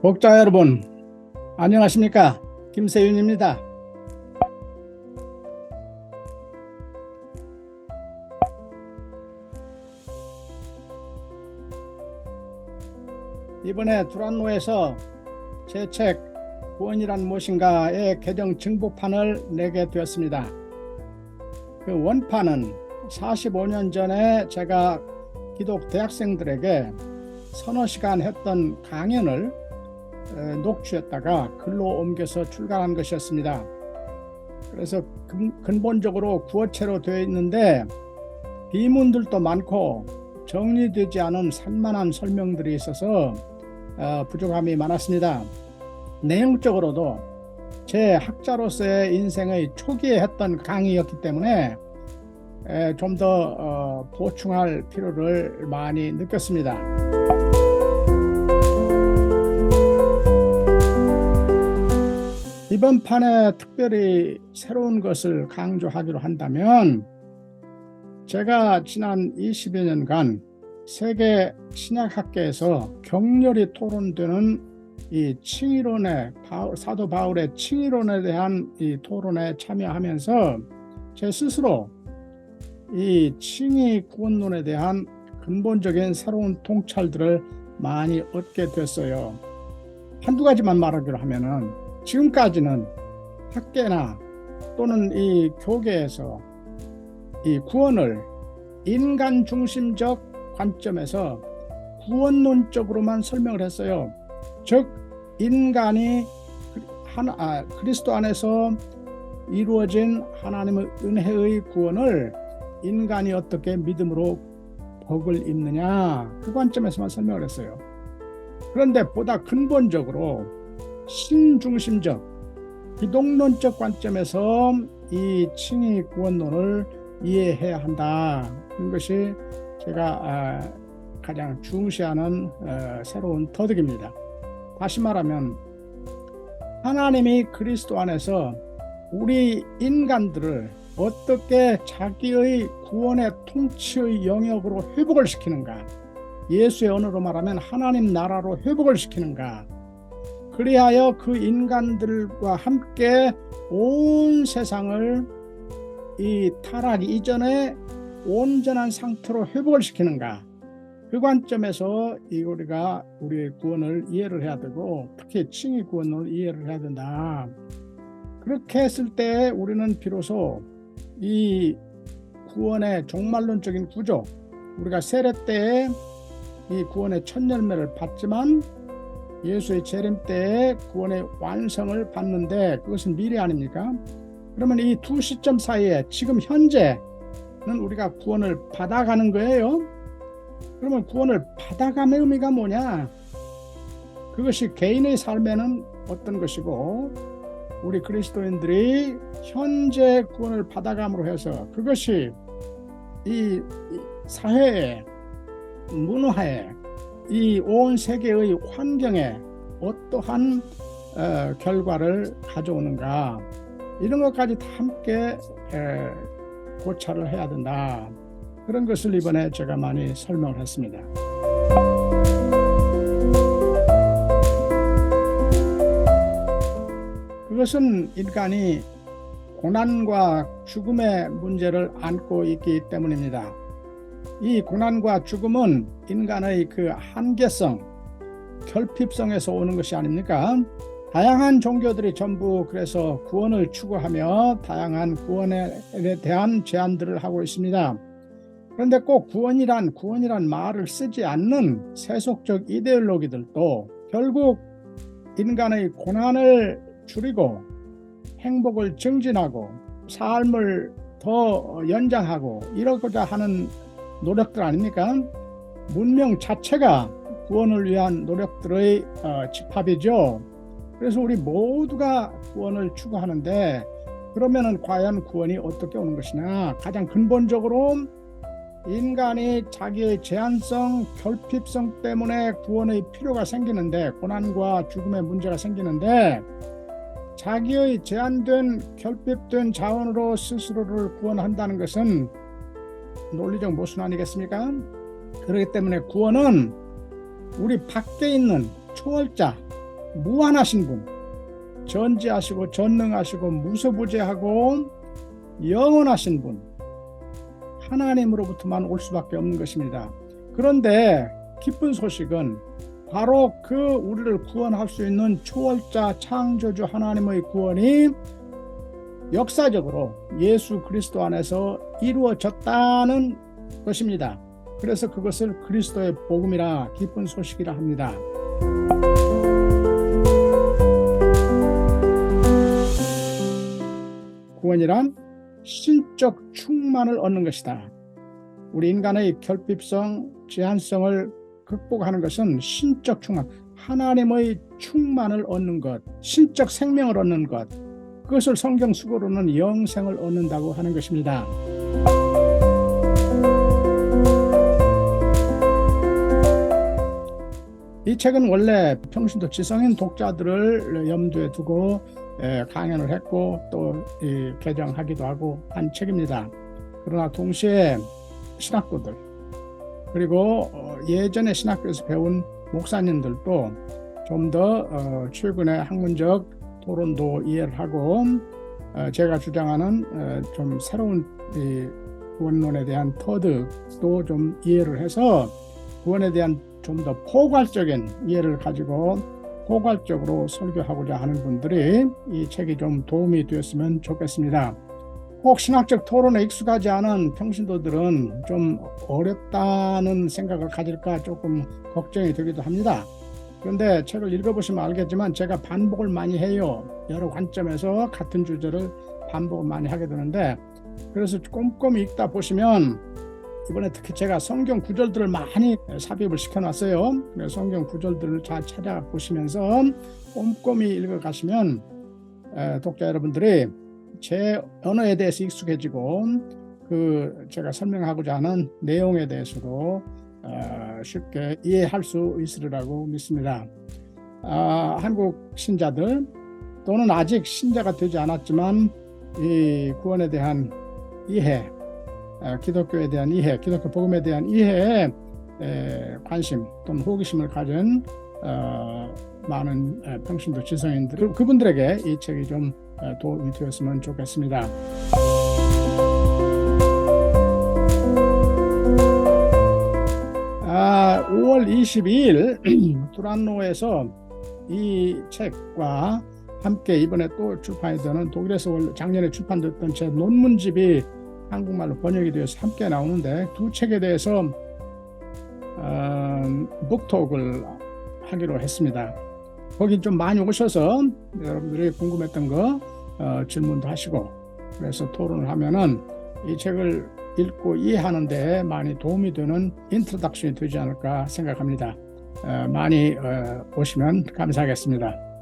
독자 여러분, 안녕하십니까? 김세윤입니다. 이번에 두란노에서 제 책 구원이란 무엇인가의 개정 증보판을 내게 되었습니다. 그 원판은 45년 전에 제가 기독 대학생들에게 서너 시간 했던 강연을 녹취했다가 글로 옮겨서 출간한 것이었습니다. 그래서 근본적으로 구어체로 되어 있는데 비문들도 많고 정리되지 않은 산만한 설명들이 있어서 부족함이 많았습니다. 내용적으로도 제 학자로서의 인생의 초기에 했던 강의였기 때문에 좀 더 보충할 필요를 많이 느꼈습니다. 이번 판에 특별히 새로운 것을 강조하기로 한다면, 제가 지난 20여 년간 세계 신약학계에서 격렬히 토론되는 이 칭의론의 사도 바울의 칭의론에 대한 이 토론에 참여하면서 제 스스로 이 칭의 구원론에 대한 근본적인 새로운 통찰들을 많이 얻게 됐어요. 한두 가지만 말하기로 하면은, 지금까지는 학계나 또는 이 교계에서 이 구원을 인간 중심적 관점에서 구원론적으로만 설명을 했어요. 즉 인간이 그리스도 안에서 이루어진 하나님의 은혜의 구원을 인간이 어떻게 믿음으로 복을 입느냐, 그 관점에서만 설명을 했어요. 그런데 보다 근본적으로 신중심적 기독론적 관점에서 이 칭의 구원론을 이해해야 한다. 이런 것이 제가 가장 중시하는 새로운 터득입니다. 다시 말하면 하나님이 그리스도 안에서 우리 인간들을 어떻게 자기의 구원의 통치의 영역으로 회복을 시키는가, 예수의 언어로 말하면 하나님 나라로 회복을 시키는가, 그리하여 그 인간들과 함께 온 세상을 이 타락 이전에 온전한 상태로 회복을 시키는가, 그 관점에서 우리가 우리의 구원을 이해를 해야 되고, 특히 칭의 구원을 이해를 해야 된다. 그렇게 했을 때 우리는 비로소 이 구원의 종말론적인 구조, 우리가 세례 때에 이 구원의 첫 열매를 받지만 예수의 재림 때에 구원의 완성을 받는데, 그것은 미래 아닙니까? 그러면 이 두 시점 사이에 지금 현재는 우리가 구원을 받아가는 거예요. 그러면 구원을 받아가는 의미가 뭐냐? 그것이 개인의 삶에는 어떤 것이고, 우리 그리스도인들이 현재 구원을 받아감으로 해서 그것이 이 사회에, 문화에, 이 온 세계의 환경에 어떠한 결과를 가져오는가, 이런 것까지 다 함께 고찰을 해야 된다. 그런 것을 이번에 제가 많이 설명을 했습니다. 그것은 인간이 고난과 죽음의 문제를 안고 있기 때문입니다. 이 고난과 죽음은 인간의 그 한계성, 결핍성에서 오는 것이 아닙니까? 다양한 종교들이 전부 그래서 구원을 추구하며 다양한 구원에 대한 제안들을 하고 있습니다. 그런데 꼭 구원이란 말을 쓰지 않는 세속적 이데올로기들도 결국 인간의 고난을 줄이고 행복을 증진하고 삶을 더 연장하고 이러고자 하는 노력들 아닙니까? 문명 자체가 구원을 위한 노력들의 집합이죠. 그래서 우리 모두가 구원을 추구하는데, 그러면은 과연 구원이 어떻게 오는 것이냐? 가장 근본적으로 인간이 자기의 제한성, 결핍성 때문에 구원의 필요가 생기는데, 고난과 죽음의 문제가 생기는데, 자기의 제한된 결핍된 자원으로 스스로를 구원한다는 것은 논리적 모순 아니겠습니까? 그렇기 때문에 구원은 우리 밖에 있는 초월자, 무한하신 분, 전지하시고 전능하시고 무소부재하고 영원하신 분, 하나님으로부터만 올 수밖에 없는 것입니다. 그런데 기쁜 소식은 바로 그 우리를 구원할 수 있는 초월자 창조주 하나님의 구원이 역사적으로 예수 그리스도 안에서 이루어졌다는 것입니다. 그래서 그것을 그리스도의 복음이라 기쁜 소식이라 합니다. 구원이란 신적 충만을 얻는 것이다. 우리 인간의 결핍성, 제한성을 극복하는 것은 신적 충만, 하나님의 충만을 얻는 것, 신적 생명을 얻는 것, 그것을 성경 수고로는 영생을 얻는다고 하는 것입니다. 이 책은 원래 평신도 지성인 독자들을 염두에 두고 강연을 했고 또 개정하기도 하고 한 책입니다. 그러나 동시에 신학도들 그리고 예전에 신학교에서 배운 목사님들도 좀 더 최근의 학문적 토론도 이해를 하고 제가 주장하는 좀 새로운 구원론에 대한 터득도 좀 이해를 해서 구원에 대한 좀 더 포괄적인 이해를 가지고 포괄적으로 설교하고자 하는 분들이 이 책이 좀 도움이 되었으면 좋겠습니다. 혹 신학적 토론에 익숙하지 않은 평신도들은 좀 어렵다는 생각을 가질까 조금 걱정이 되기도 합니다. 그런데 책을 읽어보시면 알겠지만 제가 반복을 많이 해요. 여러 관점에서 같은 주제를 반복을 많이 하게 되는데 그래서 꼼꼼히 읽다 보시면 이번에 특히 제가 성경 구절들을 많이 삽입을 시켜놨어요. 그래서 성경 구절들을 잘 찾아보시면서 꼼꼼히 읽어가시면 독자 여러분들이 제 언어에 대해서 익숙해지고 그 제가 설명하고자 하는 내용에 대해서도 쉽게 이해할 수 있으리라고 믿습니다. 한국 신자들 또는 아직 신자가 되지 않았지만 이 구원에 대한 이해, 기독교에 대한 이해, 기독교 복음에 대한 이해에 관심 또는 호기심을 가진 많은 평신도 지성인들 그분들에게 이 책이 좀 도움이 되었으면 좋겠습니다. 5월 22일 두란노에서 이 책과 함께 이번에 또 출판이 되는 독일에서 작년에 출판됐던 제 논문집이 한국말로 번역이 되어서 함께 나오는데 두 책에 대해서 북톡을 하기로 했습니다. 거기 좀 많이 오셔서 여러분들이 궁금했던 거 질문도 하시고 그래서 토론을 하면은 이 책을 읽고 이해하는 데 많이 도움이 되는 인트로덕션이 되지 않을까 생각합니다. 많이 오시면 감사하겠습니다.